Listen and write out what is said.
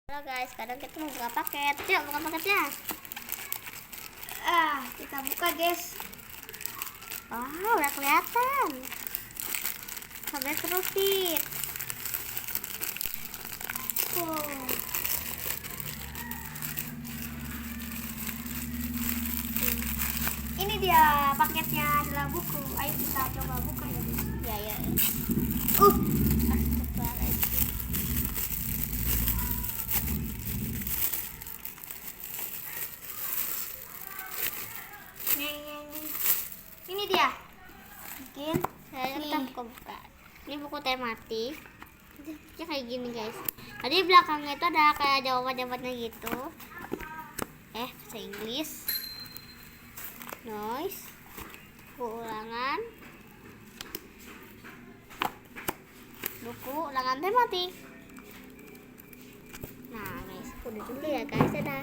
Halo guys, sekarang kita mau buka paket. Yuk buka paketnya. Kita buka guys. Wow, udah kelihatan. Sampai kerupit. Ini dia paketnya adalah buku. Ayo kita coba buka ya guys. Ya. Astagfirullahaladzim. Ini dia. Mungkin Kita buka. Ini buku tematik. Dia kayak gini guys. Tadi belakangnya itu ada kayak jawaban-jawabannya gitu. Bahasa Inggris. Noise. Ulangan. Buku ulangan tematik. Nah guys, udah dulu ya guys. Dadah.